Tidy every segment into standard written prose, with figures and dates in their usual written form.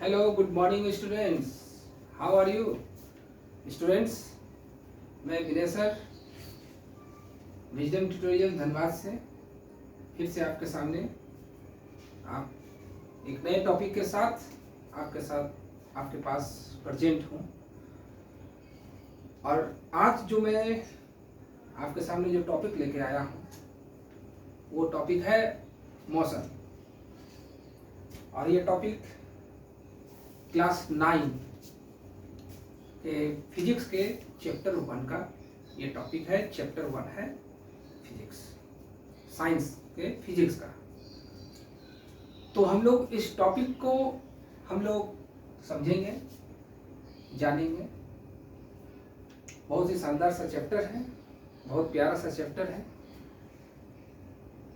Hello good morning students, how are you students. मैं Vinay sir wisdom tutorial Dhanbad से फिर से आपके सामने आप एक नए टॉपिक के साथ आपके पास प्रेजेंट हूँ। और आज जो मैं आपके सामने जो टॉपिक लेके आया हूँ वो टॉपिक है मौसम। और ये टॉपिक क्लास 9 के फिजिक्स के चैप्टर 1 का ये टॉपिक है। चैप्टर 1 है फिजिक्स, साइंस के फिजिक्स का। तो हम लोग इस टॉपिक को हम लोग समझेंगे, जानेंगे। बहुत ही शानदार सा चैप्टर है, बहुत प्यारा सा चैप्टर है।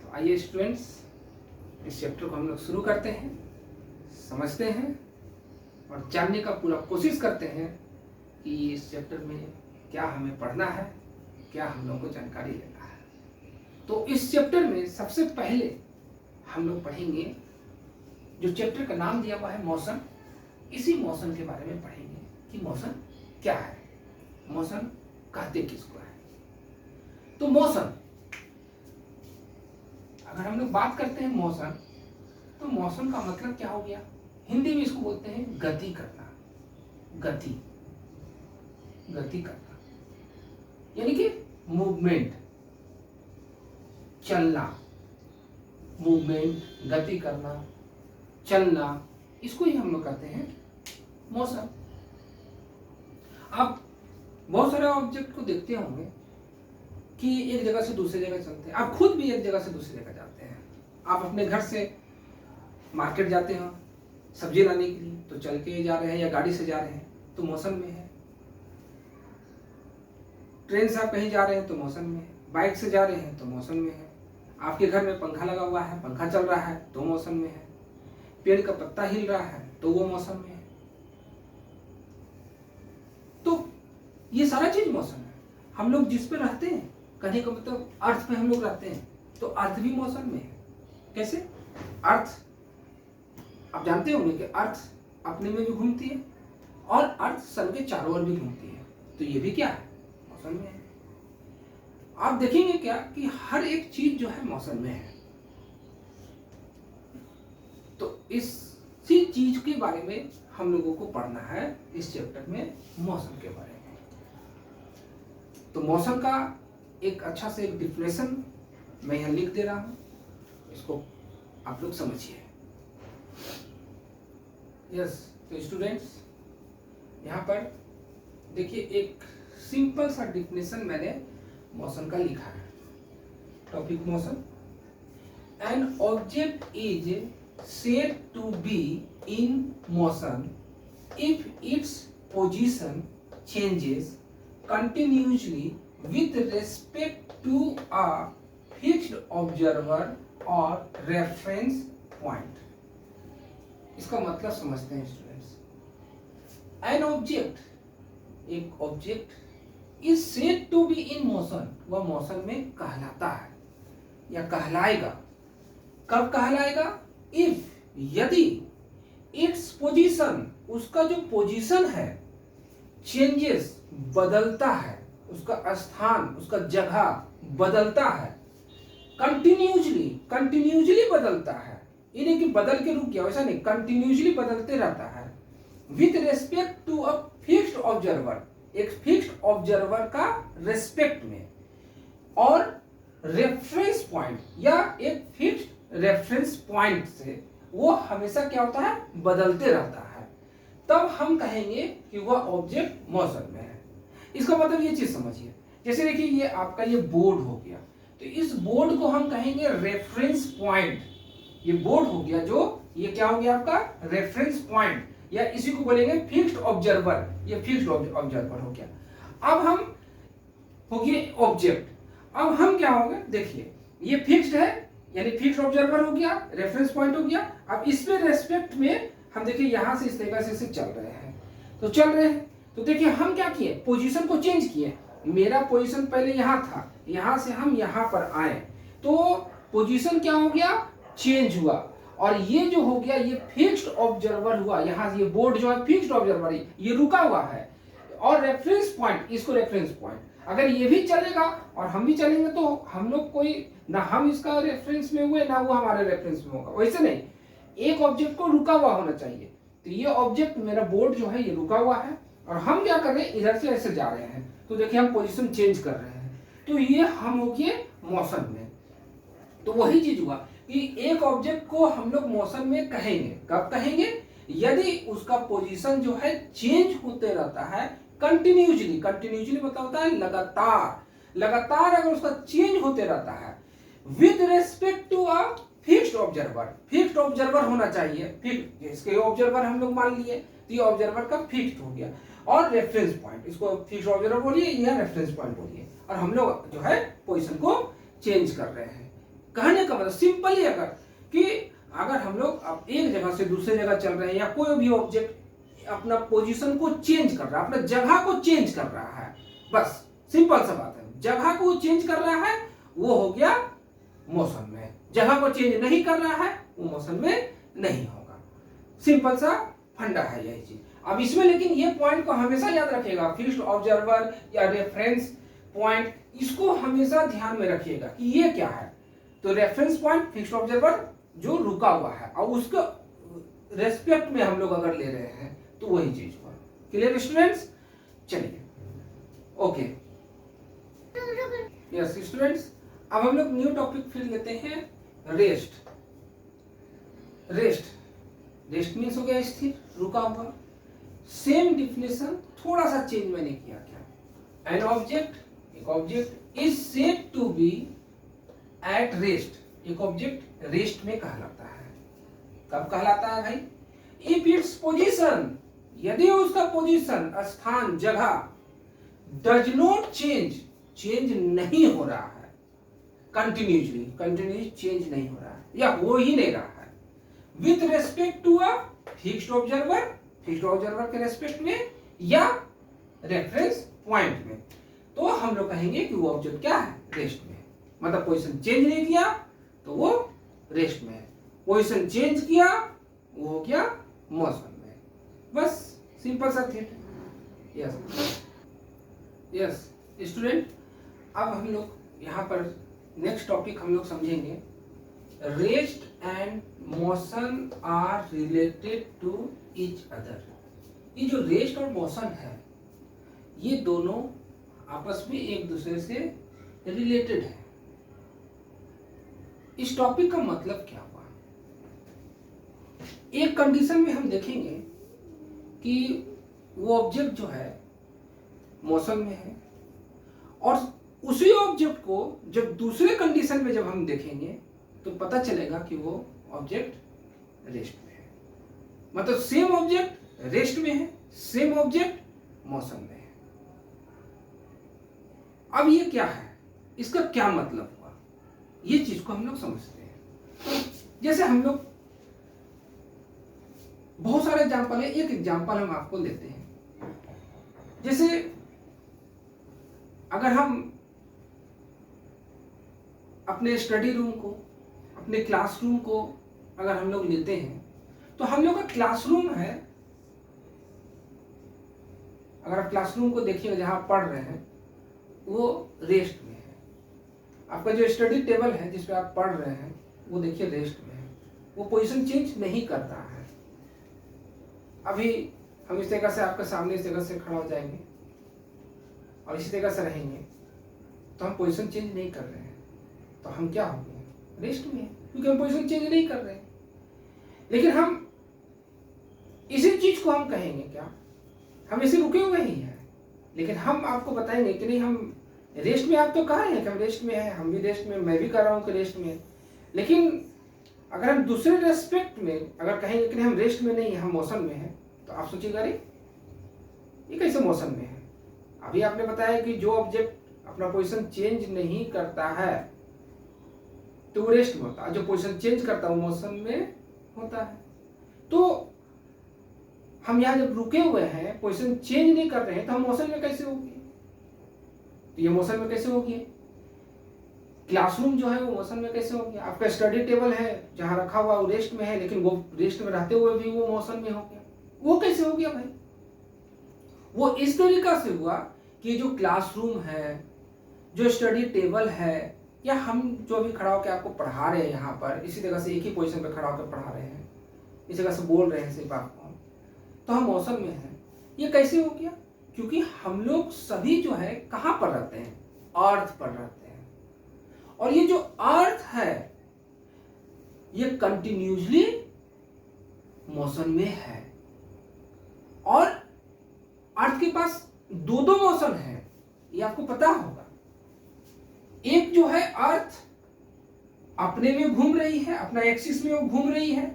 तो आइए स्टूडेंट्स, इस चैप्टर को हम लोग शुरू करते हैं, समझते हैं और जानने का पूरा कोशिश करते हैं कि इस चैप्टर में क्या हमें पढ़ना है, क्या हम लोग को जानकारी लेना है। तो इस चैप्टर में सबसे पहले हम लोग पढ़ेंगे, जो चैप्टर का नाम दिया हुआ है मौसम, इसी मौसम के बारे में पढ़ेंगे कि मौसम क्या है, मौसम कहते किसको है। तो मौसम, अगर हम लोग बात करते हैं मौसम, तो मौसम का मतलब क्या हो गया, हिंदी में इसको बोलते हैं गति करना। गति करना यानी कि मूवमेंट, चलना। मूवमेंट, गति करना, चलना, इसको ही हम लोग कहते हैं मौसम। आप बहुत सारे ऑब्जेक्ट को देखते होंगे कि एक जगह से दूसरी जगह चलते हैं। आप खुद भी एक जगह से दूसरी जगह जाते हैं। आप अपने घर से मार्केट जाते हो सब्जी लाने के लिए, तो चल के जा रहे हैं या गाड़ी से जा रहे हैं तो मौसम में है। ट्रेन से आप कहीं जा रहे हैं तो मौसम में है। बाइक से जा रहे हैं तो मौसम में है। आपके घर में पंखा लगा हुआ है, पंखा चल रहा है तो मौसम में है। पेड़ का पत्ता हिल रहा है तो वो मौसम में है। तो ये सारा चीज मौसम है। हम लोग जिस पे रहते हैं, कहने का मतलब अर्थ पे हम लोग रहते हैं, तो अर्थ भी मौसम में है। कैसे? अर्थ, आप जानते होंगे कि अर्थ अपने में भी घूमती है और अर्थ सन के चारों ओर भी घूमती है। तो ये भी क्या है, मौसम में है। आप देखेंगे क्या कि हर एक चीज जो है मौसम में है। तो इसी चीज के बारे में हम लोगों को पढ़ना है इस चैप्टर में, मौसम के बारे में। तो मौसम का एक अच्छा से एक डिफिनेशन मैं यहां लिख दे रहा हूं, इसको आप लोग समझिए। यस, तो स्टूडेंट्स यहाँ पर देखिए, एक सिंपल सा डिफिनेशन मैंने मौसम का लिखा है। टॉपिक मौसम। An object is said to be in motion if its position changes continuously with respect to a fixed observer और रेफरेंस पॉइंट। इसका मतलब समझते हैं स्टूडेंट्स। एन ऑब्जेक्ट, एक object is said to be in motion, वह motion में कहलाता है या कहलाएगा। कब कहलाएगा? इफ, यदि इट्स पोजीशन, उसका जो पोजीशन है, चेंजेस, बदलता है, उसका स्थान, उसका जगह बदलता है, कंटिन्यूअसली बदलता है। ये नहीं कि बदल के रुक गया, वैसा नहीं, कंटिन्यूअसली बदलते रहता है। With respect to a fixed observer, एक फिक्स्ड ऑब्जर्वर का रेस्पेक्ट में, और रेफरेंस पॉइंट या एक फिक्स्ड रेफरेंस पॉइंट से वो हमेशा क्या होता है, बदलते रहता है। तब हम कहेंगे कि वह ऑब्जेक्ट मौसम में है। इसका मतलब ये चीज समझिए। जैसे देखिए, ये आपका ये बोर्ड हो गया, तो इस बोर्ड को हम कहेंगे रेफरेंस पॉइंट। ये बोर्ड हो गया, जो ये क्या हो गया आपका रेफरेंस पॉइंट, या इसी को बोलेंगे फिक्स्ड ऑब्जर्वर। ये फिक्स्ड ऑब्जर्वर हो गया। अब हम हो गए ऑब्जेक्ट। अब हम क्या होंगे, देखिए ये फिक्स्ड है यानी फिक्स्ड ऑब्जर्वर हो गया, रेफरेंस पॉइंट हो गया। अब इसमें रेस्पेक्ट में हम देखिए यहां से इस तरीके से चल रहे हैं, तो चल रहे हैं। तो देखिए हम क्या किए, पोजीशन को चेंज किए। मेरा पोजीशन पहले यहां था, यहां से हम यहां पर आए, तो पोजीशन क्या हो गया, चेंज हुआ। और ये जो हो गया ये फिक्स्ड ऑब्जर्वर हुआ, यहाँ ये बोर्ड जो है फिक्स्ड ऑब्जर्वर है, ये रुका हुआ है। और रेफरेंस पॉइंट, इसको रेफरेंस पॉइंट, अगर ये भी चलेगा और हम भी चलेंगे तो हम लोग कोई ना हम इसका रेफरेंस में हुए ना वो हमारे रेफरेंस में होगा, वैसे नहीं, एक ऑब्जेक्ट को रुका हुआ होना चाहिए। तो ये ऑब्जेक्ट मेरा बोर्ड जो है ये रुका हुआ है और हम क्या कर रहे हैं, इधर से ऐसे जा रहे हैं, तो देखिए हम पोजीशन चेंज कर रहे हैं, तो ये हम हो गए मोशन में। तो वही चीज हुआ कि एक ऑब्जेक्ट को हम लोग मोशन में कहेंगे, कब कहेंगे, यदि उसका पोजीशन जो है चेंज होते रहता है कंटिन्यूसली, कंटिन्यूसली मतलब होता है लगातार, लगातार अगर उसका चेंज होते रहता है with respect to a fixed observer, fixed observer होना चाहिए, फिक्स, इसके ऑब्जर्वर हम लोग मान लिए, तो ये ऑब्जर्वर का फिक्स्ड हो गया। और रेफरेंस पॉइंट, इसको फिक्स्ड ऑब्जर्वर बोलिए या रेफरेंस पॉइंट बोलिए, और हम लोग जो है पोजीशन को चेंज कर रहे हैं। कहने का मतलब सिंपल ही अगर कि अगर हम लोग अब एक जगह से दूसरे जगह चल रहे हैं या कोई भी ऑब्जेक्ट अपना पोजीशन को चेंज कर रहा है, अपना जगह को चेंज कर रहा है, बस सिंपल सा बात है, जगह को चेंज कर रहा है वो हो गया मोशन में, जगह को चेंज नहीं कर रहा है वो मोशन में नहीं होगा। सिंपल सा फंडा है यही चीज। अब इसमें लेकिन ये पॉइंट को हमेशा याद रखिएगा, फिक्स्ड ऑब्जर्वर या रेफरेंस पॉइंट, इसको हमेशा ध्यान में रखिएगा कि ये क्या है। तो रेफरेंस पॉइंट फिक्स्ड ऑब्जर्वर जो रुका हुआ है और उसको रेस्पेक्ट में हम लोग अगर ले रहे हैं तो वही चीज हुआ। Clear students? चलिए ओके, यस स्टूडेंट्स, अब हम लोग न्यू टॉपिक फिर लेते हैं, रेस्ट। रेस्ट, रेस्ट मीन्स हो गया स्थिर, रुका हुआ। सेम डिफिनेशन थोड़ा सा चेंज मैंने किया, क्या, एन ऑब्जेक्ट, एक object is said to be at rest, एक ऑब्जेक्ट रेस्ट में कहलाता है। कब कहलाता है भाई? इफ इट्स पोजीशन, यदि उसका पोजीशन, स्थान, जगह डज नॉट चेंज, चेंज नहीं हो रहा है कंटिन्यूसली, कंटिन्यूस चेंज नहीं हो रहा है या हो ही नहीं रहा है, with respect to a fixed observer, fixed observer के रेस्पेक्ट में या रेफरेंस पॉइंट में, तो हम लोग कहेंगे कि वो ऑब्जेक्ट क्या है, रेस्ट में। मतलब पोजीशन चेंज नहीं किया तो वो रेस्ट में है, पोजीशन चेंज किया वो हो गया मोशन में। बस सिंपल सा थिंग। यस यस स्टूडेंट, अब हम लोग यहाँ पर नेक्स्ट टॉपिक हम लोग समझेंगे, rest and motion are related to each other. ये जो रेस्ट और मोशन है ये दोनों आपस में एक दूसरे से रिलेटेड है। इस टॉपिक का मतलब क्या हुआ, एक कंडीशन में हम देखेंगे कि वो ऑब्जेक्ट जो है मोशन में है, और उसी ऑब्जेक्ट को जब दूसरे कंडीशन में जब हम देखेंगे तो पता चलेगा कि वो ऑब्जेक्ट रेस्ट में है। मतलब सेम ऑब्जेक्ट रेस्ट में है, सेम ऑब्जेक्ट मोशन में है। अब ये क्या है, इसका क्या मतलब हुआ, ये चीज को हम लोग समझते हैं। जैसे हम लोग बहुत सारे एग्जाम्पल है, एक एग्जाम्पल हम आपको लेते हैं। जैसे अगर हम अपने स्टडी रूम को, अपने क्लासरूम को अगर हम लोग लेते हैं तो हम लोग का क्लासरूम है, अगर आप क्लासरूम को देखिएगा जहां आप पढ़ रहे हैं वो रेस्ट में है। आपका जो स्टडी टेबल है जिस पे आप पढ़ रहे हैं वो देखिए रेस्ट में है, वो पोजीशन चेंज नहीं करता है। अभी हम इस तरह से आपके सामने इस जगह से खड़ा हो जाएंगे और इसी तरह से रहेंगे तो हम पोजीशन चेंज नहीं कर रहे हैं, तो हम क्या हो गए, रेस्ट में है, क्योंकि हम पोजीशन चेंज नहीं कर रहे हैं। लेकिन हम इसी चीज को हम कहेंगे क्या, हम इसे रुके हुए ही हैं, लेकिन हम आपको बताएंगे कि नहीं हम रेस्ट में। आप तो कह रहे हैं कि हम रेस्ट में हैं, हम भी रेस्ट में, मैं भी कर रहा हूँ कि रेस्ट में, लेकिन अगर हम दूसरे रेस्पेक्ट में अगर कहेंगे कि नहीं हम रेस्ट में नहीं, हम मोशन में हैं, तो आप सोचिएगा अरे ये कैसे मोशन में है। अभी आपने बताया कि जो ऑब्जेक्ट अपना पोजीशन चेंज नहीं करता है तो वो रेस्ट में होता है, जो पोजीशन चेंज करता है वो मोशन में होता है। तो हम यहाँ जब रुके हुए हैं, पोजीशन चेंज नहीं कर रहे हैं, तो हम मोशन में कैसे होगी, तो ये मोशन में कैसे होगी, क्लासरूम जो है वो मोशन में कैसे हो गया? आपका स्टडी टेबल है जहां रखा हुआ वो रेस्ट में है, लेकिन वो रेस्ट में रहते हुए भी वो मोशन में हो गया। वो कैसे हो गया भाई? वो इस तरीका से हुआ कि जो क्लासरूम है, जो स्टडी टेबल है, या हम जो भी खड़ा होकर आपको पढ़ा रहे हैं यहाँ पर, इसी जगह से एक ही पोजीशन पे खड़ा होकर पढ़ा रहे हैं, इस जगह से बोल रहे हैं सिर्फ आपको, तो हम मौसम में हैं। ये कैसे हो गया? क्योंकि हम लोग सभी जो है कहाँ पर रहते हैं? अर्थ पर रहते हैं। और ये जो अर्थ है ये कंटिन्यूसली मोशन में है। और अर्थ के पास दो दो मोशन है, ये आपको पता होगा। एक जो है अर्थ अपने में घूम रही है, अपना एक्सिस में वो घूम रही है,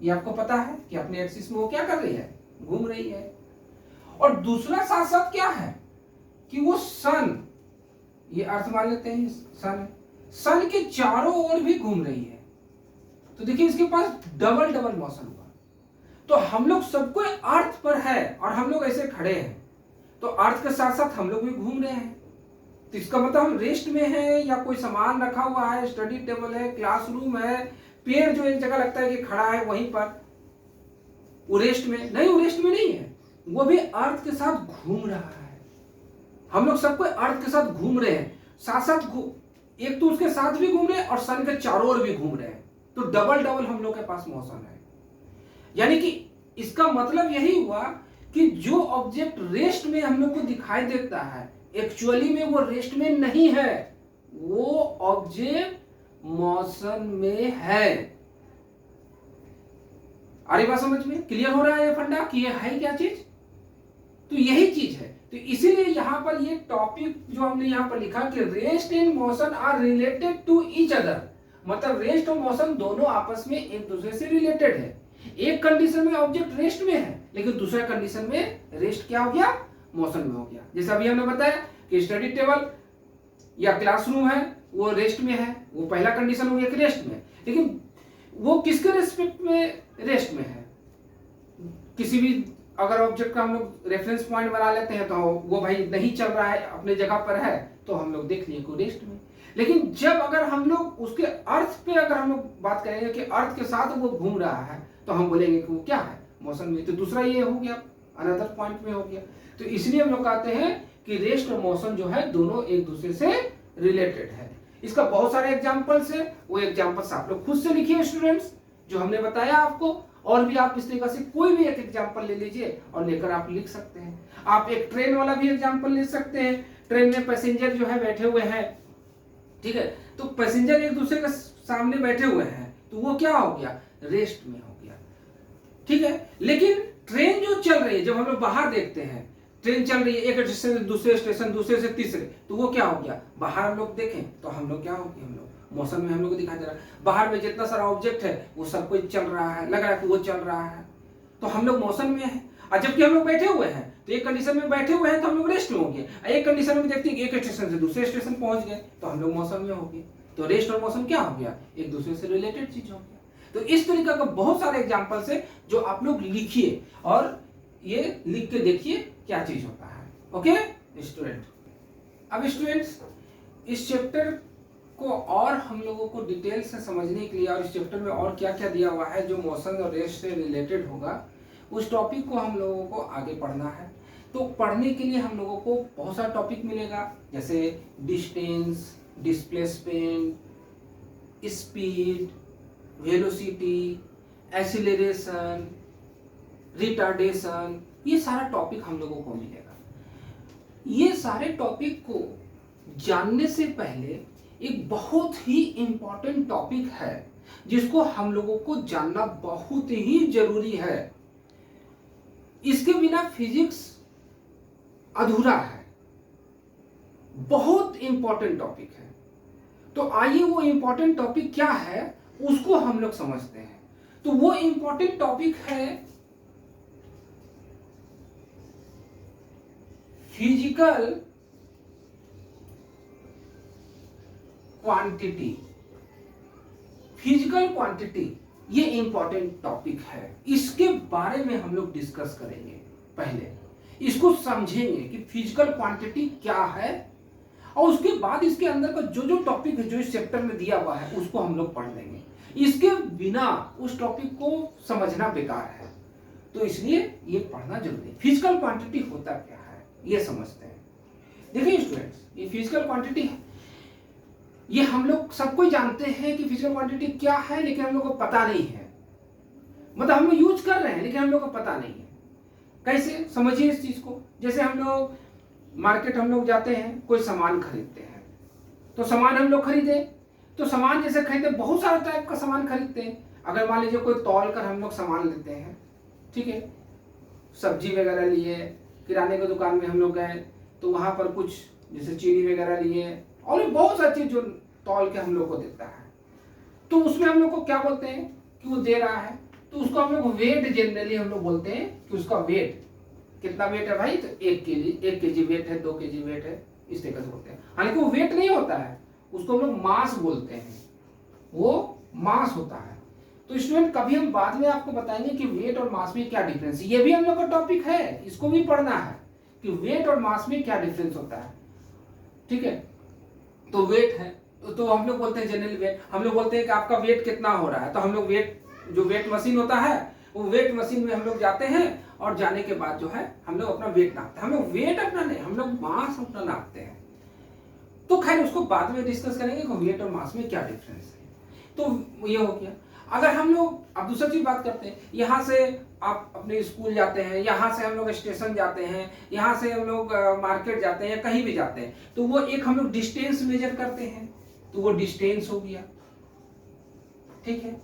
ये आपको पता है कि अपने एक्सिस में वो क्या कर रही है? घूम रही है। और दूसरा साथ साथ क्या है कि वो सन, ये अर्थ मान लेते हैं सन, सन के चारों ओर भी घूम रही है। तो देखिए इसके पास डबल डबल मोशन हुआ। तो हम लोग सबको अर्थ पर है और हम लोग ऐसे खड़े हैं, तो अर्थ के साथ साथ हम लोग भी घूम रहे हैं। तो इसका मतलब हम रेस्ट में हैं, या कोई सामान रखा हुआ है, स्टडी टेबल है, क्लासरूम है, पेड़ जो एक जगह लगता है कि खड़ा है वहीं पर, वो रेस्ट में नहीं, वो रेस्ट में नहीं है, वो भी अर्थ के साथ घूम रहा है। हम लोग सबको अर्थ के साथ घूम रहे हैं, साथ साथ एक तो उसके साथ भी घूम रहे हैं और सन के चारों ओर भी घूम रहे हैं। तो डबल डबल हम लोग के पास मोशन है। यानी कि इसका मतलब यही हुआ कि जो ऑब्जेक्ट रेस्ट में हम लोग को दिखाई देता है, एक्चुअली में वो रेस्ट में नहीं है, वो ऑब्जेक्ट मोशन में है। आ रही बात समझ में? क्लियर हो रहा है ये फंडा कि ये है क्या चीज? तो यही चीज है। तो इसीलिए यहां पर ये टॉपिक जो हमने यहां पर लिखा कि rest and motion are related to each other, मतलब रेस्ट और मोशन दोनों आपस में एक दूसरे से रिलेटेड है। एक कंडीशन में ऑब्जेक्ट रेस्ट में है, लेकिन दूसरे कंडीशन में रेस्ट क्या हो गया? मोशन में हो गया। जैसे अभी हमने बताया कि स्टडी टेबल या क्लासरूम है वो रेस्ट में है, वो पहला कंडीशन हो गया कि रेस्ट में, लेकिन वो किसके रेस्पेक्ट में रेस्ट में है? किसी भी अगर ऑब्जेक्ट का हम लोग रेफरेंस पॉइंट बना लेते हैं तो वो भाई नहीं चल रहा है, अपने जगह पर है, तो हम लोग देख लिए को रेस्ट में। लेकिन जब अगर हम लोग उसके अर्थ पे अगर हम लोग बात करेंगे कि अर्थ के साथ वो घूम रहा है, तो हम बोलेंगे कि वो क्या है? मोशन में। तो दूसरा ये हो गया, अनदर पॉइंट में हो गया। तो इसलिए हम लोग कहते हैं कि रेस्ट और मोशन जो है दोनों एक दूसरे से रिलेटेड है। इसका बहुत सारे एग्जांपल्स है, वो एग्जांपल्स आप लोग खुद से लिखिए स्टूडेंट्स, जो हमने बताया आपको। और भी आप इस तरीके से कोई भी एक एग्जांपल ले लीजिए और लेकर आप लिख सकते हैं। आप एक ट्रेन वाला भी एग्जांपल ले सकते हैं। ट्रेन में पैसेंजर जो है बैठे हुए हैं, ठीक है, तो पैसेंजर एक दूसरे के सामने बैठे हुए हैं, तो वो क्या हो गया? रेस्ट में हो गया, ठीक है। लेकिन ट्रेन जो चल रही है, जब हम लोग बाहर देखते हैं ट्रेन चल रही है एक स्टेशन से दूसरे स्टेशन, दूसरे से तीसरे, तो वो क्या हो गया? बाहर हम लोग देखें तो हम लोग क्या हो गया? हम लोग मौसम में हम लोग को दिखाई दे रहा है। बाहर में जितना सारा ऑब्जेक्ट है वो सब कुछ चल रहा है, लग रहा है कि वो चल रहा है, तो हम लोग मौसम में है। और जबकि हम लोग बैठे हुए हैं, तो एक कंडीशन में बैठे हुए हैं तो हम लोग रेस्ट में हो गए, एक कंडीशन में देखते हैं कि एक स्टेशन से दूसरे स्टेशन पहुंच गए, तो हम लोग मौसम में हो गए। तो रेस्ट और मौसम क्या हो गया? एक दूसरे से रिलेटेड चीज हो गया। तो इस तरीके का बहुत सारे एग्जाम्पल्स है जो आप लोग लिखिए और ये लिख के देखिए क्या चीज होता है। ओके स्टूडेंट, अब स्टूडेंट्स इस चैप्टर को और हम लोगों को डिटेल से समझने के लिए और इस चैप्टर में और क्या क्या दिया हुआ है जो मोशन और रेस्ट से रिलेटेड होगा, उस टॉपिक को हम लोगों को आगे पढ़ना है। तो पढ़ने के लिए हम लोगों को बहुत सारा टॉपिक मिलेगा, जैसे distance, displacement, speed, velocity, acceleration, retardation, ये सारा टॉपिक हम लोगों को मिलेगा। ये सारे टॉपिक को जानने से पहले एक बहुत ही इंपॉर्टेंट टॉपिक है जिसको हम लोगों को जानना बहुत ही जरूरी है। इसके बिना फिजिक्स अधूरा है, बहुत इंपॉर्टेंट टॉपिक है। तो आइए वो इंपॉर्टेंट टॉपिक क्या है उसको हम लोग समझते हैं। तो वो इंपॉर्टेंट टॉपिक है फिजिकल क्वांटिटी। फिजिकल क्वांटिटी ये इंपॉर्टेंट टॉपिक है, इसके बारे में हम लोग डिस्कस करेंगे। पहले इसको समझेंगे कि फिजिकल क्वांटिटी क्या है और उसके बाद इसके अंदर का जो जो टॉपिक है जो इस चैप्टर में दिया हुआ है उसको हम लोग पढ़ लेंगे। इसके बिना उस टॉपिक को समझना बेकार है, तो इसलिए ये पढ़ना जरूरी है। फिजिकल क्वांटिटी होता क्या है ये समझते हैं। देखिए स्टूडेंट्स, ये फिजिकल क्वांटिटी है, ये हम लोग सब कोई जानते हैं कि फिजिकल क्वांटिटी क्या है, लेकिन हम लोग को पता नहीं है। मतलब हम लोग यूज कर रहे हैं लेकिन हम लोग को पता नहीं है। कैसे समझिए इस चीज को। जैसे हम लोग मार्केट हम लोग जाते हैं, कोई सामान खरीदते हैं, तो सामान हम लोग खरीदे, तो सामान जैसे खरीदते बहुत सारा टाइप का सामान खरीदते हैं। अगर मान लीजिए कोई तौल कर हम लोग सामान लेते हैं, ठीक है, सब्जी वगैरह लिए, किराने की दुकान में हम लोग गए तो वहां पर कुछ जैसे चीनी वगैरह लिए और बहुत सारी चीज जो तौल के हम लोग को देता है, तो उसमें हम लोग को क्या बोलते हैं कि वो दे रहा है, तो उसको हम लोग वेट जनरली हम लोग बोलते हैं कि उसका वेट कितना वेट है भाई, तो 1 केजी वेट है, 2 केजी वेट है, इस तरीके से बोलते हैं। हालांकि वो वेट नहीं होता है, उसको हम लोग मास बोलते हैं, वो मास होता है। तो स्टूडेंट कभी हम बाद में आपको बताएंगे कि वेट और मास में क्या डिफरेंस है, ये भी हम लोग का टॉपिक है, इसको भी पढ़ना है कि वेट और मास में क्या डिफरेंस होता है, ठीक है। तो वेट है तो हम लोग बोलते हैं जनरल वेट, हम लोग बोलते हैं कि आपका वेट कितना हो रहा है, तो हम लोग वेट, जो वेट मशीन होता है वो वेट मशीन में हम लोग जाते हैं और जाने के बाद जो है हम लोग अपना वेट नापते हैं। हम लोग वेट अपना नहीं, हम लोग मास अपना नापते हैं। तो खैर उसको बाद में डिस्कस करेंगे कि वेट और मास में क्या डिफरेंस है। तो ये हो गया। अगर हम लोग अब दूसरा चीज बात करते हैं, यहाँ से आप अपने स्कूल जाते हैं, यहाँ से हम लोग स्टेशन जाते हैं, यहाँ से हम लोग मार्केट जाते हैं या कहीं भी जाते हैं, तो वो एक हम लोग डिस्टेंस मेजर करते हैं, तो वो डिस्टेंस हो गया, ठीक है,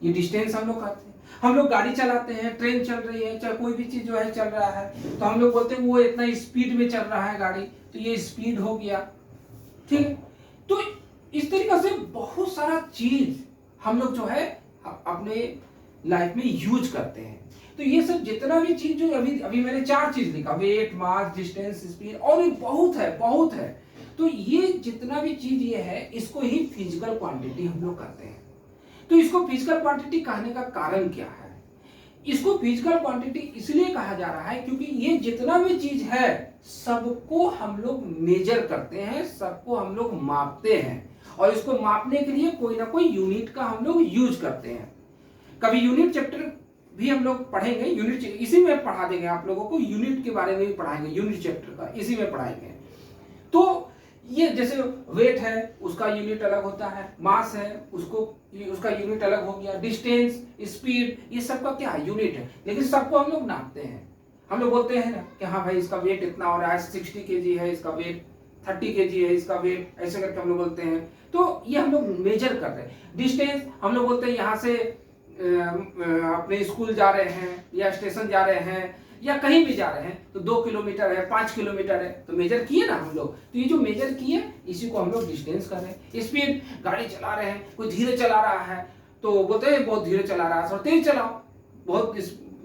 ये डिस्टेंस हम लोग करते हैं। हम लोग गाड़ी चलाते हैं, ट्रेन चल रही है, चाहे कोई भी चीज जो है चल रहा है, तो हम लोग बोलते हैं वो इतना स्पीड में चल रहा है गाड़ी, तो ये स्पीड हो गया, ठीक है। तो इस तरीके से बहुत सारा चीज हम लोग जो है अपने लाइफ में यूज करते हैं। तो ये सब जितना भी चीज जो अभी मैंने 4 चीज लिखा, वेट, मास, डिस्टेंस, स्पीड, और ये बहुत है। तो ये जितना भी चीज ये है, इसको ही फिजिकल क्वांटिटी हम लोग करते हैं। तो इसको फिजिकल क्वांटिटी कहने का कारण क्या है? इसको फिजिकल क्वांटिटी इसलिए कहा जा रहा है क्योंकि ये जितना भी चीज है सबको हम लोग मेजर करते हैं, सबको हम लोग मापते हैं, और इसको मापने के लिए कोई ना कोई यूनिट का हम लोग यूज करते हैं। कभी यूनिट चैप्टर भी हम लोग पढ़ेंगे, यूनिट इसी में पढ़ा देंगे आप लोगों को, यूनिट के बारे में भी पढ़ाएंगे, यूनिट चैप्टर का इसी में पढ़ाएंगे। तो ये जैसे वेट है उसका यूनिट अलग होता है, मास है उसका यूनिट अलग हो गया, डिस्टेंस, स्पीड, ये सबका क्या है, यूनिट है, लेकिन सबको हम लोग नापते हैं। हम लोग बोलते हैं ना कि हाँ भाई इसका वेट इतना हो रहा है, 60 केजी है इसका वेट, 30 केजी है इसका वेट, ऐसे करके हम लोग बोलते हैं। तो ये हम लोग मेजर कर रहे हैं। डिस्टेंस हम लोग बोलते हैं यहाँ से अपने स्कूल जा रहे हैं या स्टेशन जा रहे हैं या कहीं भी जा रहे हैं, तो 2 किलोमीटर है, 5 किलोमीटर है, तो मेजर किए ना हम लोग। तो ये जो मेजर किए इसी को हम लोग डिस्टेंस कर रहे हैं। स्पीड, गाड़ी चला रहे हैं, कोई धीरे चला रहा है तो बोलते हैं बहुत धीरे चला रहा है, और तेज चलाओ, बहुत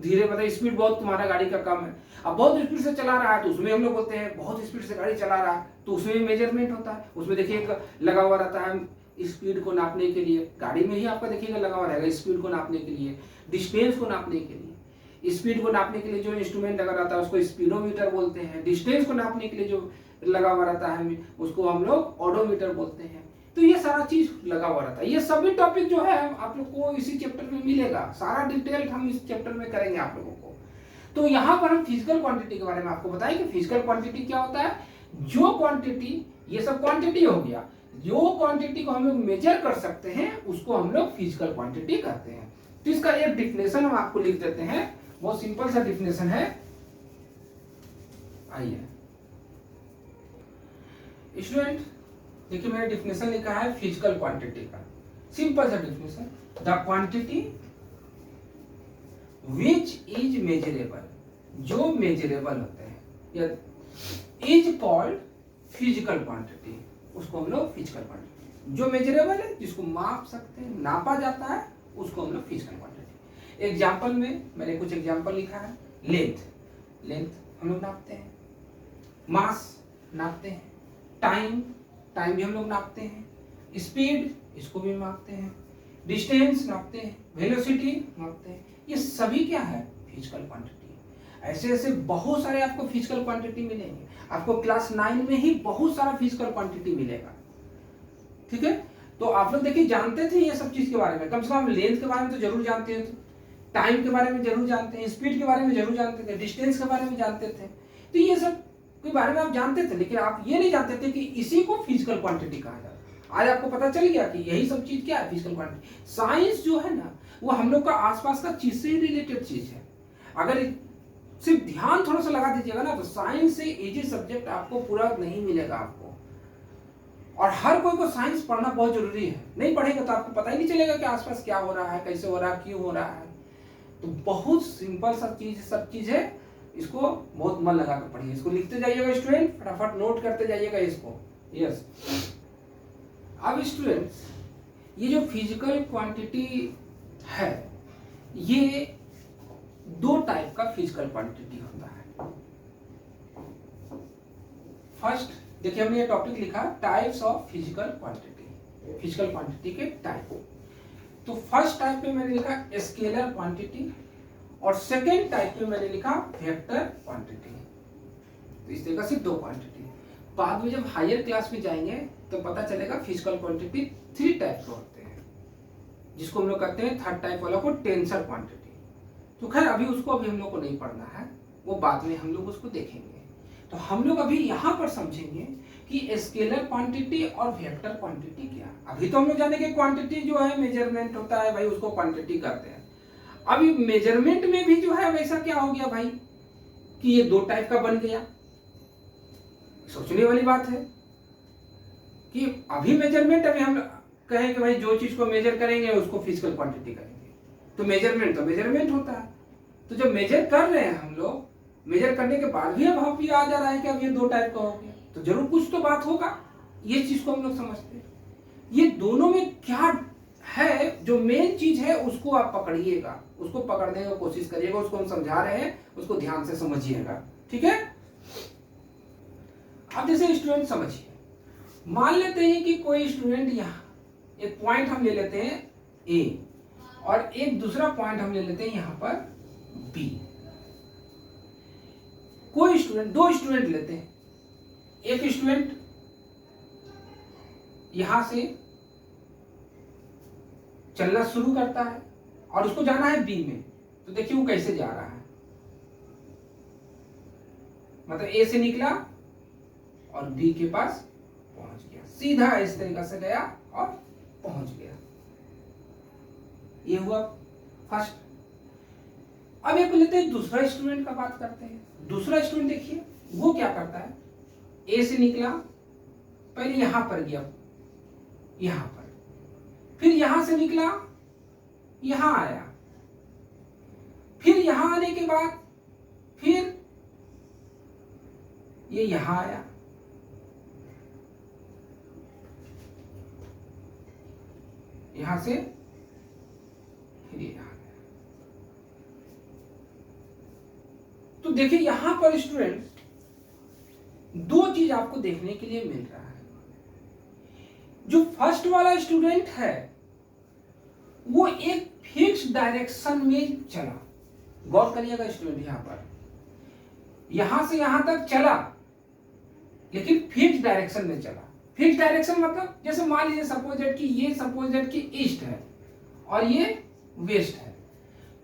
धीरे, मतलब स्पीड बहुत तुम्हारा गाड़ी का कम है। अब बहुत स्पीड से चला रहा है तो उसमें हम लोग बोलते हैं बहुत स्पीड से गाड़ी चला रहा है, तो उसमें भी मेजरमेंट होता है। उसमें देखिए एक लगा हुआ रहता है स्पीड को नापने के लिए, गाड़ी में ही आपका देखिएगा लगा हुआ रहेगा स्पीड को नापने के लिए, डिस्टेंस को नापने के लिए। स्पीड को नापने के लिए जो इंस्ट्रूमेंट लगा रहता है उसको स्पीडोमीटर बोलते हैं। डिस्टेंस को नापने के लिए जो लगा हुआ रहता है उसको हम लोग ऑडोमीटर बोलते हैं। तो ये सारा चीज लगा हुआ रहता है। ये सभी टॉपिक जो है आप लोग को इसी चैप्टर में मिलेगा, सारा डिटेल हम इस चैप्टर में करेंगे आप लोगों को। तो यहाँ पर हम फिजिकल क्वांटिटी के बारे में आपको बताएं कि फिजिकल क्वांटिटी क्या होता है। जो क्वांटिटी, ये सब क्वांटिटी हो गया, जो क्वांटिटी को हम लोग मेजर कर सकते हैं उसको हम लोग फिजिकल क्वांटिटी कहते हैं। तो इसका एक डिफिनेशन हम आपको लिख देते हैं, बहुत सिंपल सा डिफिनेशन है, आइए स्टूडेंट देखिए मैंने डिफिनेशन लिखा है फिजिकल क्वांटिटी का, सिंपल सा definition, the quantity which is measurable, जो मेजरेबल होते हैं, या इज कॉल्ड फिजिकल क्वांटिटी, उसको हम लोग फिजिकल क्वांटिटी, जो मेजरेबल है जिसको माप सकते हैं, नापा जाता है, उसको हम लोग फिजिकल क्वांटिटी। एग्जाम्पल में मैंने कुछ एग्जाम्पल लिखा है। लेंथ हम लोग नापते हैं, मास नापते हैं, टाइम भी हम लोग नापते हैं, स्पीड इसको भी मापते हैं, डिस्टेंस नापते हैं, वेलोसिटी नापते हैं। ये सभी क्या है, फिजिकल क्वांटिटी। ऐसे ऐसे बहुत सारे आपको फिजिकल क्वांटिटी मिलेंगे। आपको क्लास 9 में ही बहुत सारा फिजिकल क्वांटिटी मिलेगा। ठीक है, तो आप लोग देखिए जानते थे ये सब चीज के बारे में, कम से कम लेंथ के बारे में तो जरूर जानते थे, टाइम के बारे में जरूर जानते हैं, स्पीड के बारे में जरूर जानते थे, डिस्टेंस के बारे में जानते थे। तो ये सब के बारे में आप जानते थे, लेकिन आप ये नहीं जानते थे कि इसी को फिजिकल क्वांटिटी कहा जाता है। आज आपको पता चल गया कि यही सब चीज क्या है, फिजिकल क्वांटिटी। साइंस जो है ना, वो हम लोग का आसपास का चीज से ही रिलेटेड चीज है। अगर सिर्फ ध्यान थोड़ा सा लगा दीजिएगा ना, तो साइंस से इजी सब्जेक्ट आपको पूरा नहीं मिलेगा आपको। और हर कोई को साइंस पढ़ना बहुत जरूरी है, नहीं पढ़ेगा तो आपको पता ही नहीं चलेगा कि आसपास क्या हो रहा है, कैसे हो रहा है, क्यों हो रहा है। तो बहुत सिंपल सब चीज है, इसको बहुत मन लगा कर पढ़िए। इसको लिखते जाइएगा स्टूडेंट, फटाफट नोट करते जाइएगा इसको। यस, अब स्टूडेंट्स ये जो फिजिकल क्वांटिटी है, ये दो टाइप का फिजिकल क्वांटिटी होता है। फर्स्ट देखिए, हमने ये टॉपिक लिखा types of physical quantity, physical quantity के टाइप। तो फर्स्ट टाइप में मैंने लिखा स्केलर क्वांटिटी, और सेकेंड टाइप में मैंने लिखा वेक्टर क्वांटिटी। तो इस तरीके से दो क्वांटिटी। बाद में जब हायर क्लास में जाएंगे तो पता चलेगा फिजिकल क्वांटिटी 3 टाइप के होते हैं, जिसको हम लोग कहते हैं थर्ड टाइप वाला को टेंसर क्वांटिटी। तो खैर अभी हम लोग को नहीं पढ़ना है, वो बाद में हम लोग उसको देखेंगे। तो हम लोग अभी यहाँ पर समझेंगे कि स्केलर क्वांटिटी और वेक्टर क्वांटिटी क्या। अभी तो हम लोग जानेंगे क्वांटिटी जो है मेजरमेंट होता है भाई, उसको क्वांटिटी कहते हैं। अभी मेजरमेंट में भी जो है वैसा क्या हो गया भाई कि ये 2 टाइप का बन गया। सोचने वाली बात है कि अभी मेजरमेंट, अभी हम कहें कि भाई जो चीज को मेजर करेंगे उसको फिजिकल क्वांटिटी करेंगे, तो मेजरमेंट होता है। तो जब मेजर कर रहे हैं हम लोग, मेजर करने के बाद भी अब ये आ जा रहा है कि अब ये 2 टाइप का हो गया, तो जरूर कुछ तो बात होगा। ये चीज को हम लोग समझते हैं। ये दोनों में क्या है, जो मेन चीज है उसको आप पकड़िएगा, उसको पकड़ने की कोशिश करिएगा। उसको हम समझा रहे हैं, उसको ध्यान से समझिएगा। ठीक है, अब जैसे स्टूडेंट समझिए, मान लेते हैं कि कोई स्टूडेंट, यहाँ एक पॉइंट हम ले लेते हैं ए, और एक दूसरा पॉइंट हम ले लेते हैं यहाँ पर बी। कोई स्टूडेंट, 2 स्टूडेंट लेते हैं। एक स्टूडेंट यहां से चलना शुरू करता है और उसको जाना है बी में। तो देखिए वो कैसे जा रहा है, मतलब ए से निकला और बी के पास पहुंच गया, सीधा इस तरीके से गया और पहुंच गया। ये हुआ फर्स्ट। अब एक लेते हैं दूसरा स्टूडेंट का, बात करते हैं। दूसरा स्टूडेंट देखिए वो क्या करता है, ए से निकला, पहले यहां पर गया, यहां पर, फिर यहां से निकला, यहां आया, फिर यहां आने के बाद फिर ये यहां आया, यहां से फिर यहां। तो देखिए यहां पर स्टूडेंट 2 चीज आपको देखने के लिए मिल रहा है। जो फर्स्ट वाला स्टूडेंट है वो एक फिक्स डायरेक्शन में चला। गौर करिएगा स्टूडेंट, यहां पर यहां से यहां तक चला, लेकिन फिक्स डायरेक्शन में चला। फिक्स डायरेक्शन मतलब जैसे मान लीजिए सपोज दैट कि ये सपोज दैट कि ईस्ट है और ये वेस्ट है,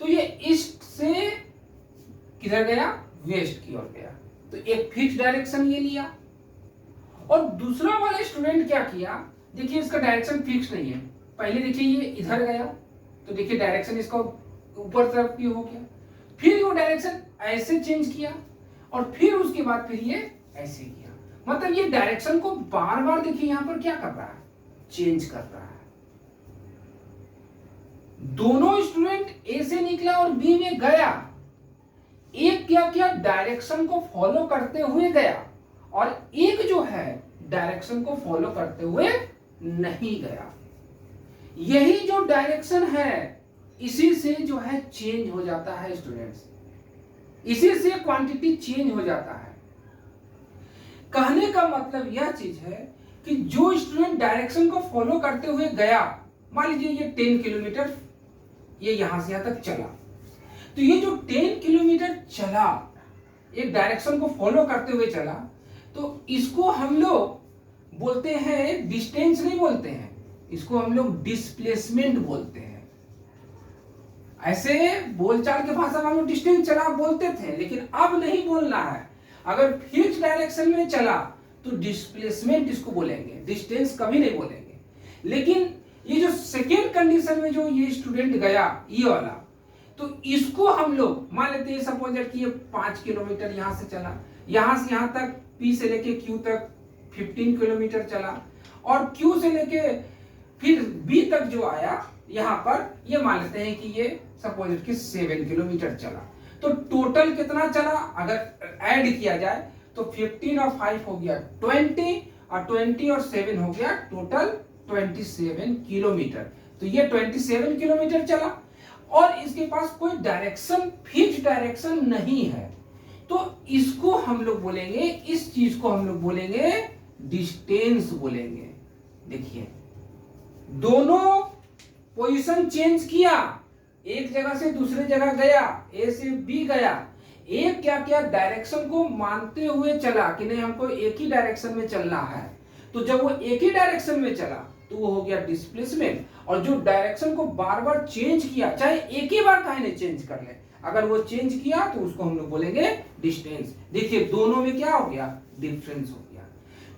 तो ये ईस्ट से किधर गया, वेस्ट की ओर गया। तो एक फिक्स डायरेक्शन ये लिया। और दूसरा वाला स्टूडेंट क्या किया, देखिए इसका डायरेक्शन फिक्स नहीं है। पहले देखिए ये इधर गया, तो देखिए डायरेक्शन इसका ऊपर तरफ की हो गया, फिर वो डायरेक्शन ऐसे चेंज किया, और फिर उसके बाद फिर ये ऐसे किया। मतलब ये डायरेक्शन को बार बार देखिए यहां पर क्या कर रहा है, चेंज कर रहा है। दोनों स्टूडेंट ए से निकला और बी में गया, एक क्या किया, डायरेक्शन को फॉलो करते हुए गया, और एक जो है डायरेक्शन को फॉलो करते हुए नहीं गया। यही जो डायरेक्शन है इसी से जो है चेंज हो जाता है स्टूडेंट्स, इसी से क्वांटिटी चेंज हो जाता है। कहने का मतलब यह चीज है कि जो स्टूडेंट डायरेक्शन को फॉलो करते हुए गया, मान लीजिए ये 10 किलोमीटर ये यहां से यहां तक चला, तो ये जो 10 किलोमीटर चला, एक डायरेक्शन को फॉलो करते हुए चला, तो इसको हम लोग बोलते हैं, डिस्टेंस नहीं बोलते हैं, इसको हम लोग डिस्प्लेसमेंट बोलते हैं। ऐसे बोलचाल के भाषा में हम लोग डिस्टेंस चला बोलते थे, लेकिन अब नहीं बोलना है। अगर फिक्स डायरेक्शन में चला तो डिस्प्लेसमेंट इसको बोलेंगे, डिस्टेंस कभी नहीं बोलेंगे। लेकिन ये जो सेकेंड कंडीशन में जो ये स्टूडेंट गया, ये वाला, तो इसको हम लोग मान लेते हैं, सपोज दैट कि ये 5 किलोमीटर यहां से चला, यहां से यहां तक P से लेके Q तक 15 किलोमीटर चला, और Q से लेके फिर B तक जो आया यहां पर, ये मान लेते हैं कि ये सपोज दैट कि 7 किलोमीटर चला। तो टोटल कितना चला अगर ऐड किया जाए तो 15 और 5 हो गया 20, और 20 और 7 हो गया टोटल 27 किलोमीटर। तो ये 27 किलोमीटर चला, और इसके पास कोई डायरेक्शन, फिक्स डायरेक्शन नहीं है, तो इसको हम लोग बोलेंगे, इस चीज को हम लोग बोलेंगे डिस्टेंस बोलेंगे। देखिए दोनों पोजीशन चेंज किया, एक जगह से दूसरे जगह गया, ए से बी गया, एक क्या क्या डायरेक्शन को मानते हुए चला कि नहीं हमको एक ही डायरेक्शन में चलना है। तो जब वो एक ही डायरेक्शन में चला तो वो हो गया डिस्प्लेसमेंट, और जो डायरेक्शन को बार बार चेंज किया, चाहे एक ही बार काहे नहीं चेंज कर ले, अगर वो चेंज किया तो उसको हम लोग बोलेंगे डिस्टेंस। देखिए दोनों में क्या हो गया, डिफरेंस हो गया।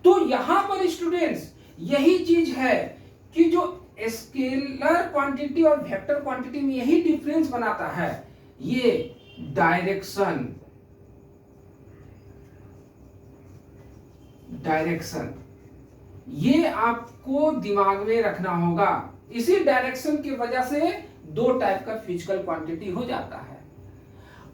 तो यहां पर स्टूडेंट्स यही चीज है कि जो स्केलर क्वांटिटी और वेक्टर क्वांटिटी में यही डिफरेंस बनाता है, ये डायरेक्शन, ये आपको दिमाग में रखना होगा। इसी डायरेक्शन की वजह से दो टाइप का फिजिकल क्वांटिटी हो जाता है।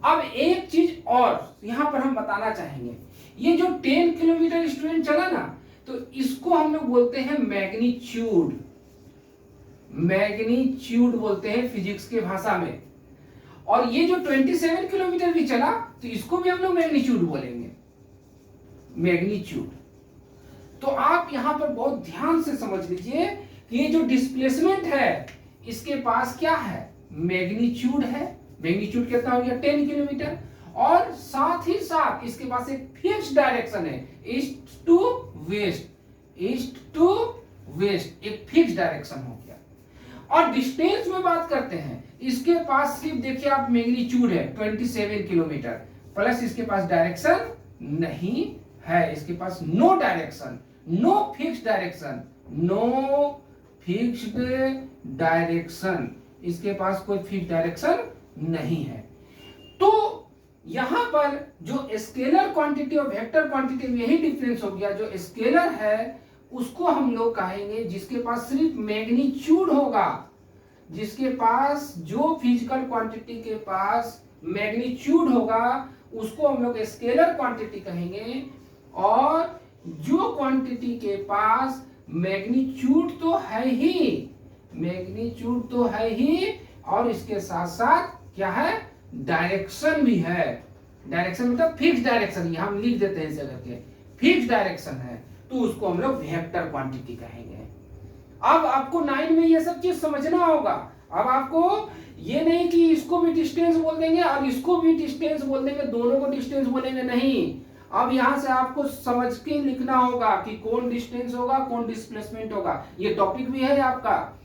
अब एक चीज और यहां पर हम बताना चाहेंगे, ये जो 10 किलोमीटर स्टूडेंट चला ना, तो इसको हम लोग बोलते हैं मैग्नीट्यूड, मैग्नीट्यूड बोलते हैं फिजिक्स के भाषा में। और ये जो 27 किलोमीटर भी चला तो इसको भी हम लोग मैग्नीट्यूड बोलेंगे, मैग्नीट्यूड। तो आप यहां पर बहुत ध्यान से समझ लीजिए कि ये जो डिस्प्लेसमेंट है इसके पास क्या है, मैग्नीट्यूड है। मैग्नीट्यूड कितना हो गया 10 किलोमीटर, और साथ ही साथ इसके पास एक फिक्स डायरेक्शन है, east to west, east to west, एक फिक्स डायरेक्शन हो गया। और डिस्टेंस में बात करते हैं, इसके पास सिर्फ देखिए आप मैग्नीट्यूड है 27 किलोमीटर, प्लस इसके पास डायरेक्शन नहीं है, इसके पास no direction, no fixed direction, no fixed direction, इसके पास कोई फिक्स्ड डायरेक्शन नहीं है। तो यहां पर जो स्केलर क्वांटिटी और वेक्टर क्वांटिटी में यही डिफरेंस हो गया। जो स्केलर है उसको हम लोग कहेंगे जिसके पास सिर्फ मैग्नीट्यूड होगा, जिसके पास जो फिजिकल क्वांटिटी के पास मैग्नीट्यूड होगा उसको हम लोग स्केलर क्वांटिटी कहेंगे। और जो क्वांटिटी के पास मैग्नीट्यूड तो है ही, मैग्नीट्यूड तो है ही, और इसके साथ साथ क्या है, डायरेक्शन भी है। डायरेक्शन मतलब फिक्स डायरेक्शन, हम लिख देते हैं इसे करके, फिक्स डायरेक्शन है, तो उसको हम लोग वेक्टर क्वांटिटी कहेंगे। अब आपको 9 में ये सब चीज समझना होगा। अब आपको ये नहीं कि इसको भी डिस्टेंस बोल देंगे और इसको भी डिस्टेंस बोल देंगे, दोनों को डिस्टेंस बोलेंगे, नहीं। अब यहां से आपको समझ के लिखना होगा कि कौन डिस्टेंस होगा, कौन डिस्प्लेसमेंट होगा। ये टॉपिक भी है आपका,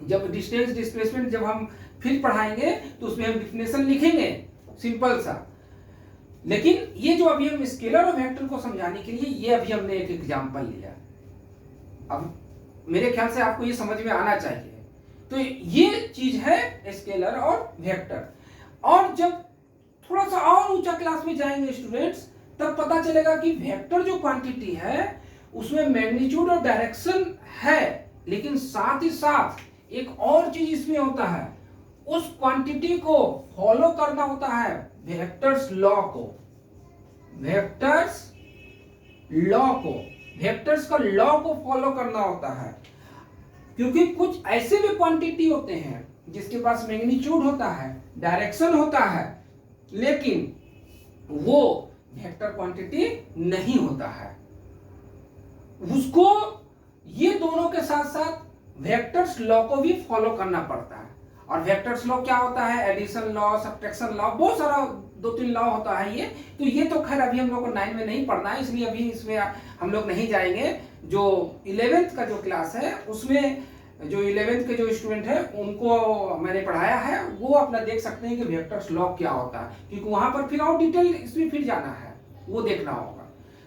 जब डिस्टेंस डिस्प्लेसमेंट जब हम फिर पढ़ाएंगे तो उसमें हम डिफिनेशन लिखेंगे सिंपल सा। लेकिन ये जो अभी हम स्केलर और वेक्टर को समझाने के लिए ये अभी हमने एक एग्जांपल लिया। अब मेरे ख्याल से आपको ये समझ में आना चाहिए। तो ये चीज है स्केलर और वेक्टर। और जब थोड़ा सा और ऊंचा क्लास में जाएंगे स्टूडेंट्स, तब पता चलेगा कि वेक्टर जो क्वांटिटी है उसमें मैग्नीट्यूड और डायरेक्शन है, लेकिन साथ ही साथ एक और चीज इसमें होता है, उस क्वांटिटी को फॉलो करना होता है वेक्टर्स लॉ को, वेक्टर्स लॉ को, वेक्टर्स का लॉ को फॉलो करना होता है। क्योंकि कुछ ऐसे भी क्वांटिटी होते हैं जिसके पास मैग्नीट्यूड होता है, डायरेक्शन होता है, लेकिन वो वेक्टर क्वांटिटी नहीं होता है। उसको ये दोनों के साथ साथ वेक्टर्स लॉ को भी फॉलो करना पड़ता है। और वेक्टर्स लॉ क्या होता है, एडिशन लॉ, सब्ट्रैक्शन लॉ, बहुत सारा 2-3 लॉ होता है ये। तो ये तो खैर अभी हम लोग को 9 में नहीं पढ़ना है, इसलिए अभी इसमें हम लोग नहीं जाएंगे। जो 11th का जो क्लास है उसमें जो 11th के जो स्टूडेंट है उनको मैंने पढ़ाया है, वो अपना देख सकते हैं कि वेक्टर्स लॉ क्या होता है, क्योंकि वहां पर फिर और डिटेल इसमें फिर जाना है, वो देखना होगा।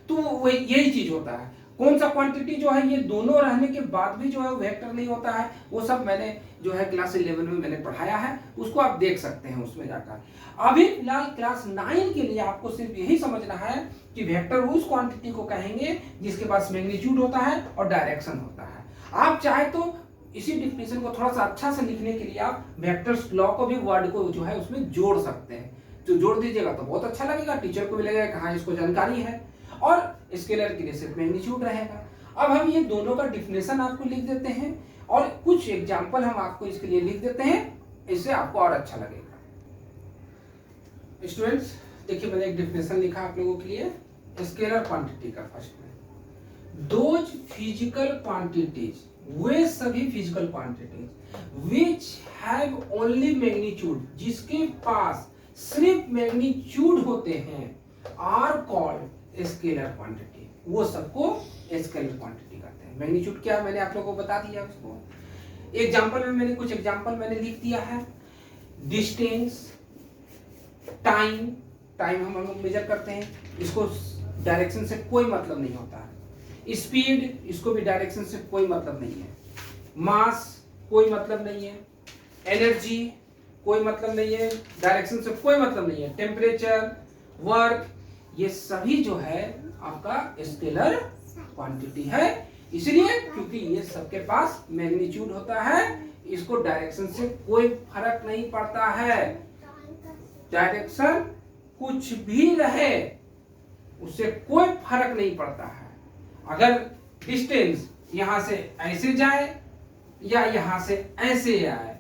तो वो यही चीज होता है। कौन सा क्वांटिटी जो है ये दोनों रहने के बाद भी जो है वेक्टर नहीं होता है, वो सब मैंने जो है क्लास 11 में मैंने पढ़ाया है, उसको आप देख सकते हैं उसमें जाकर। अभी फिलहाल क्लास 9 के लिए आपको सिर्फ यही समझना है कि वेक्टर उस क्वांटिटी को कहेंगे जिसके पास मैग्नीट्यूड होता है और डायरेक्शन होता है। आप चाहे तो इसी डिफिनेशन को थोड़ा सा अच्छा से लिखने के लिए आप वेक्टर्स लॉ को भी वर्ड को जो है उसमें जोड़ सकते हैं। तो जोड़ दीजिएगा तो बहुत अच्छा लगेगा, टीचर को भी लगेगा कि हाँ इसको जानकारी है, और स्केलर के लिए सिर्फ मैग्नीट्यूड रहेगा। अब हम ये दोनों का डिफिनेशन आपको लिख देते हैं और कुछ एग्जांपल हम आपको इसके लिए लिख देते हैं, इससे आपको और अच्छा लगेगा। स्टूडेंट्स देखिए, मैंने एक डिफिनेशन लिखा आप लोगों के लिए स्केलर क्वांटिटी का। फर्स्ट में दोज फिजिकल क्वांटिटीज, वे सभी physical quantities which have only magnitude, जिसके पास सिर्फ मैग्नीट्यूड होते हैं, आर कॉल्ड स्केलर क्वांटिटी, वो सबको स्केलर क्वांटिटी कहते हैं। मैग्नीट्यूड क्या मैंने आप लोगों को बता दिया उसको। एग्जांपल में मैंने कुछ एग्जांपल मैंने लिख दिया है। डिस्टेंस, टाइम, टाइम हम लोग मेजर करते हैं, इसको डायरेक्शन से कोई मतलब नहीं होता है। स्पीड, इसको भी डायरेक्शन से कोई मतलब नहीं है। मास, कोई मतलब नहीं है। एनर्जी, कोई मतलब नहीं है, डायरेक्शन से कोई मतलब नहीं है। टेम्परेचर, वर्क, ये सभी जो है आपका स्केलर क्वांटिटी है, इसलिए क्योंकि ये सबके पास मैग्नीट्यूड होता है, इसको डायरेक्शन से कोई फर्क नहीं पड़ता है। डायरेक्शन कुछ भी रहे उससे कोई फर्क नहीं पड़ता है। अगर डिस्टेंस यहां से ऐसे जाए या यहां से ऐसे आए,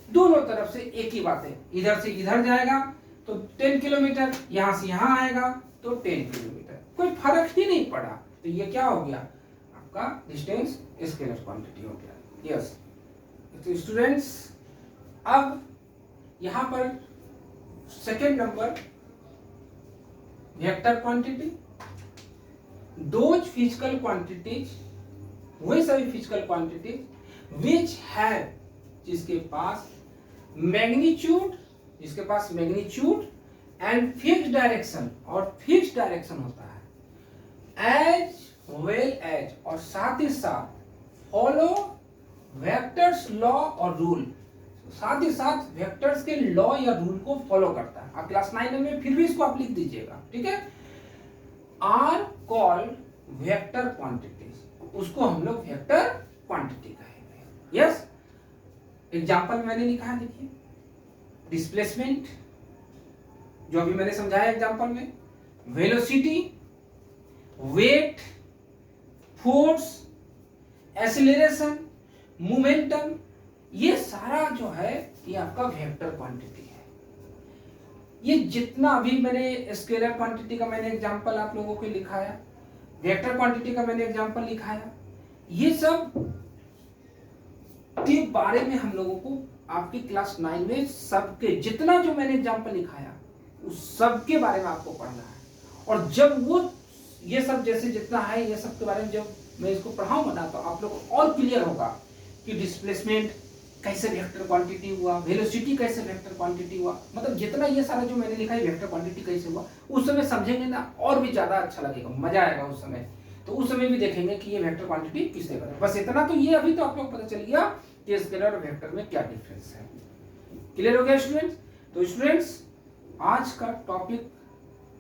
दोनों तरफ से एक ही बात है। इधर से इधर जाएगा तो 10 किलोमीटर, यहां से यहां आएगा तो 10 किलोमीटर, कोई फर्क ही नहीं पड़ा। तो ये क्या हो गया आपका डिस्टेंस स्केलर क्वांटिटी हो गया। यस तो स्टूडेंट्स, अब यहां पर second number vector quantity. Those physical quantities, वे सभी फिजिकल क्वांटिटीज विच हैव, जिसके पास मैग्नीट्यूड, जिसके पास मैग्नीट्यूड एंड फिक्स्ड डायरेक्शन, और फिक्स्ड डायरेक्शन होता है, एज वेल एज, और साथ ही साथ फॉलो वेक्टर्स लॉ और रूल, साथ ही साथ वेक्टर्स के लॉ या रूल को फॉलो करता है। आप क्लास 9 में फिर भी इसको आप लिख दीजिएगा, ठीक है। आर कॉल्ड वेक्टर क्वांटिटीज, उसको हम लोग वेक्टर क्वांटिटी कहेंगे। यस, एग्जांपल मैंने लिखा है, देखिए डिस्प्लेसमेंट जो अभी मैंने समझाया एग्जांपल में, velocity, weight, force, acceleration, momentum, ये सारा जो है ये आपका वेक्टर क्वांटिटी है। ये जितना अभी मैंने स्केलर क्वांटिटी का मैंने एग्जांपल आप लोगों को लिखाया, वेक्टर क्वांटिटी का मैंने एग्जांपल लिखाया, ये सब के बारे में हम लोगों को आपकी क्लास 9 में सबके जितना जो मैंने एग्जांपल लिखाया उस सब के बारे में आपको पढ़ना है। और जब वो ये सब जैसे जितना है ये सब के बारे में जब मैं इसको पढ़ाऊंगा ना, तो आप लोगों को और क्लियर होगा कि डिस्प्लेसमेंट कैसे वेक्टर क्वांटिटी हुआ, वेलोसिटी कैसे वेक्टर क्वांटिटी हुआ, मतलब जितना ये सारा जो मैंने लिखा है वेक्टर क्वांटिटी कैसे हुआ, उस समय समझेंगे ना और भी ज्यादा अच्छा लगेगा, मजा आएगा उस समय। तो उस समय भी देखेंगे कि ये वेक्टर क्वांटिटी किससे बना। बस इतना तो ये अभी तो आप लोग पता चल गया कि स्केलर और वेक्टर में क्या डिफरेंस है। क्लियर हो गया स्टूडेंट्स? तो स्टूडेंट्स, आज का टॉपिक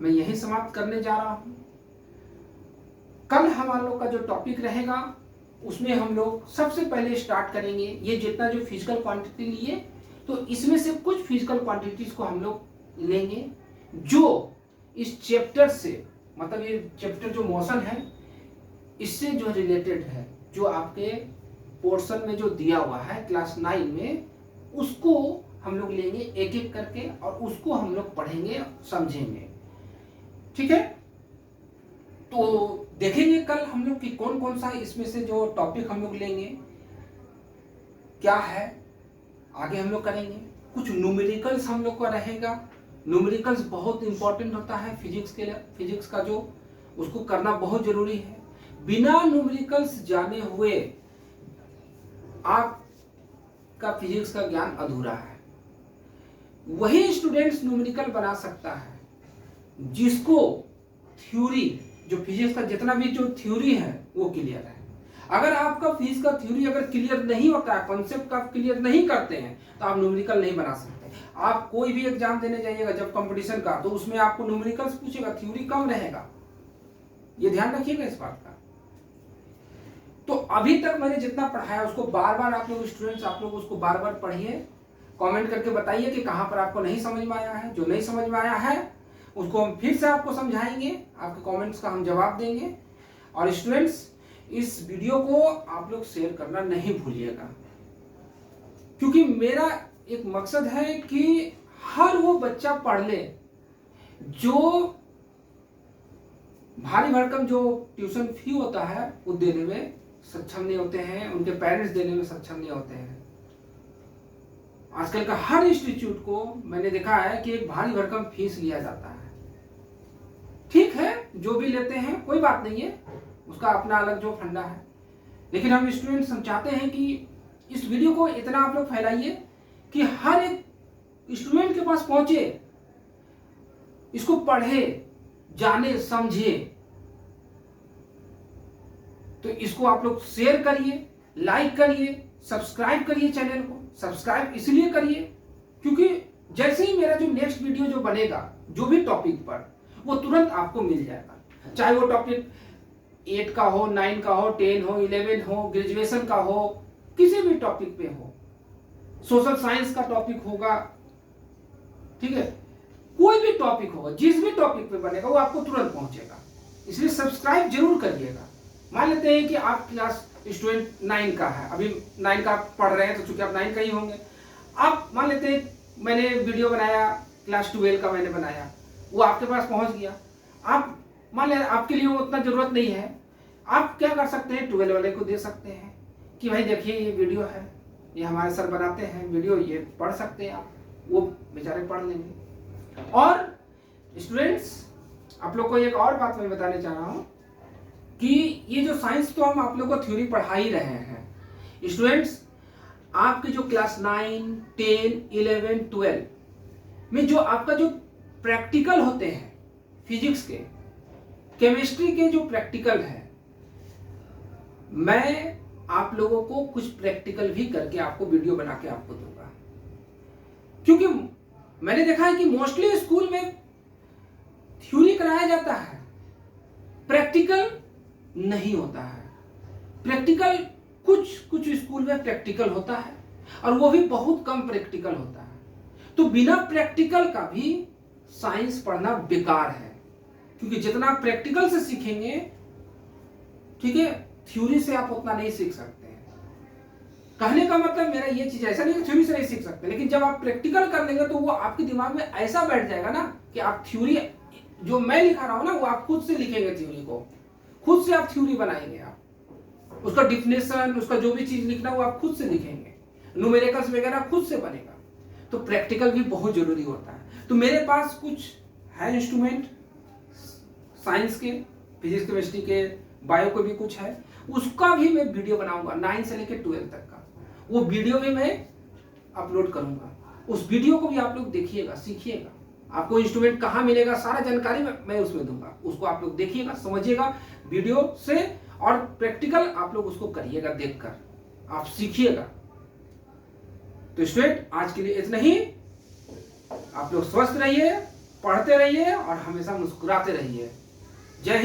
मैं यही समाप्त करने जा रहा हूं। कल हम लोग का जो टॉपिक रहेगा उसमें हम लोग सबसे पहले स्टार्ट करेंगे ये जितना जो फिजिकल क्वांटिटी लिए, तो इसमें से कुछ फिजिकल क्वांटिटीज को हम लोग लेंगे जो इस चैप्टर से, मतलब ये चैप्टर जो मोशन है इससे जो रिलेटेड है, जो आपके पोर्शन में जो दिया हुआ है क्लास 9 में, उसको हम लोग लेंगे एक एक करके और उसको हम लोग पढ़ेंगे, समझेंगे, ठीक है। तो देखेंगे कल हम लोग कि कौन कौन सा इसमें से जो टॉपिक हम लोग लेंगे क्या है, आगे हम लोग करेंगे। कुछ न्यूमेरिकल्स हम लोग का रहेगा। न्यूमेरिकल्स बहुत इंपॉर्टेंट होता है फिजिक्स के लिए, फिजिक्स का जो उसको करना बहुत जरूरी है। बिना न्यूमेरिकल्स जाने हुए आपका फिजिक्स का ज्ञान अधूरा है। वही स्टूडेंट्स न्यूमेरिकल बना सकता है जिसको थ्योरी, जो फिजिक्स का जितना भी जो थ्योरी है वो क्लियर है। अगर आपका फिजिक्स का थ्योरी अगर क्लियर नहीं होता है, कॉन्सेप्ट का क्लियर नहीं करते हैं, तो आप न्यूमेरिकल नहीं बना सकते। आप कोई भी एग्जाम देने जाइएगा जब कंपटीशन का, तो उसमें आपको न्यूमेरिकल्स पूछेगा, थ्योरी कम रहेगा। ये ध्यान रखिएगा इस बात का। तो अभी तक मैंने जितना पढ़ाया उसको बार बार आप लोग स्टूडेंट्स, आप लोग उसको बार बार पढ़िए, कमेंट करके बताइए कि कहाँ पर आपको नहीं समझ में आया है। जो नहीं समझ में आया है उसको हम फिर से आपको समझाएंगे, आपके कमेंट्स का हम जवाब देंगे। और स्टूडेंट्स, इस वीडियो को आप लोग शेयर करना नहीं भूलिएगा, क्योंकि मेरा एक मकसद है कि हर वो बच्चा पढ़ ले जो भारी भरकम जो ट्यूशन फी होता है वो देने में सक्षम नहीं होते हैं, उनके पेरेंट्स देने में सक्षम नहीं होते हैं। आजकल का हर इंस्टीट्यूट को मैंने देखा है कि एक भारी भरकम फीस लिया जाता है। ठीक है, जो भी लेते हैं कोई बात नहीं है, उसका अपना अलग जो फंडा है। लेकिन हम स्टूडेंट्स हम चाहते हैं कि इस वीडियो को इतना आप लोग फैलाइए कि हर एक स्टूडेंट के पास पहुंचे, इसको पढ़े, जाने, समझे। तो इसको आप लोग शेयर करिए, लाइक करिए, सब्सक्राइब करिए चैनल को। सब्सक्राइब इसलिए करिए क्योंकि जैसे ही मेरा जो नेक्स्ट वीडियो जो बनेगा जो भी टॉपिक पर, वो तुरंत आपको मिल जाएगा। चाहे वो टॉपिक 8 का हो, 9 का हो, 10 हो, 11 हो, ग्रेजुएशन का हो, किसी भी टॉपिक पे हो, सोशल साइंस का टॉपिक होगा, ठीक है, कोई भी टॉपिक होगा, जिस भी टॉपिक पे बनेगा वो आपको तुरंत पहुंचेगा। इसलिए सब्सक्राइब जरूर करिएगा। मान लेते हैं कि आप क्लास स्टूडेंट 9 का है, अभी 9 का पढ़ रहे हैं, तो चूंकि आप 9 का ही होंगे। आप मान लेते हैं मैंने वीडियो बनाया, क्लास 12 का मैंने बनाया, वो आपके पास पहुंच गया। आप मान लें आपके लिए वो उतना जरूरत नहीं है, आप क्या कर सकते हैं, 12 वाले को दे सकते हैं कि भाई देखिए ये वीडियो है, ये हमारे सर बनाते हैं वीडियो, ये पढ़ सकते हैं आप। वो बेचारे पढ़ लेंगे। और स्टूडेंट्स, आप लोग को एक और बात मैं बताने चाह रहा हूँ कि ये जो साइंस तो हम आप लोग को थ्योरी पढ़ा ही रहे हैं। स्टूडेंट्स, आपके जो क्लास 9, 10, 11, 12 में जो आपका जो प्रैक्टिकल होते हैं फिजिक्स के, केमिस्ट्री के जो प्रैक्टिकल है, मैं आप लोगों को कुछ प्रैक्टिकल भी करके आपको वीडियो बना के आपको दूंगा। क्योंकि मैंने देखा है कि मोस्टली स्कूल में थ्योरी कराया जाता है, प्रैक्टिकल नहीं होता है। प्रैक्टिकल कुछ स्कूल में प्रैक्टिकल होता है और वो भी बहुत कम प्रैक्टिकल होता है। तो बिना प्रैक्टिकल का भी साइंस पढ़ना बेकार है, क्योंकि जितना आप प्रैक्टिकल से सीखेंगे, ठीक है, थ्योरी से आप उतना नहीं सीख सकते हैं। कहने का मतलब मेरा ये चीज ऐसा नहीं है थ्योरी से नहीं सीख सकते, लेकिन जब आप प्रैक्टिकल कर लेंगे तो वो आपके दिमाग में ऐसा बैठ जाएगा ना कि आप थ्योरी जो मैं लिखा रहा हूं ना वो आप खुद से लिखेंगे, थ्योरी को खुद से आप थ्योरी बनाएंगे। आप उसका डिफिनेशन, उसका जो भी चीज लिखना वो आप खुद से लिखेंगे, न्यूमेरिकल्स वगैरह खुद से बनेगा। तो प्रैक्टिकल भी बहुत जरूरी होता है। तो मेरे पास कुछ है इंस्ट्रूमेंट साइंस के, फिजिक्स, केमिस्ट्री के, बायो को भी कुछ है, उसका भी मैं वीडियो बनाऊंगा 9 से लेकर 12 तक का। वो वीडियो भी मैं अपलोड करूंगा। उस वीडियो को भी आप लोग देखिएगा, सीखिएगा। आपको इंस्ट्रूमेंट कहाँ मिलेगा सारा जानकारी मैं उसमें दूंगा, उसको आप लोग देखिएगा, समझिएगा वीडियो से, और प्रैक्टिकल आप लोग उसको करिएगा, देखकर आप सीखिएगा। तो स्टूडेंट, आज के लिए इतना ही। आप लोग स्वस्थ रहिए, पढ़ते रहिए और हमेशा मुस्कुराते रहिए। जय हिंद।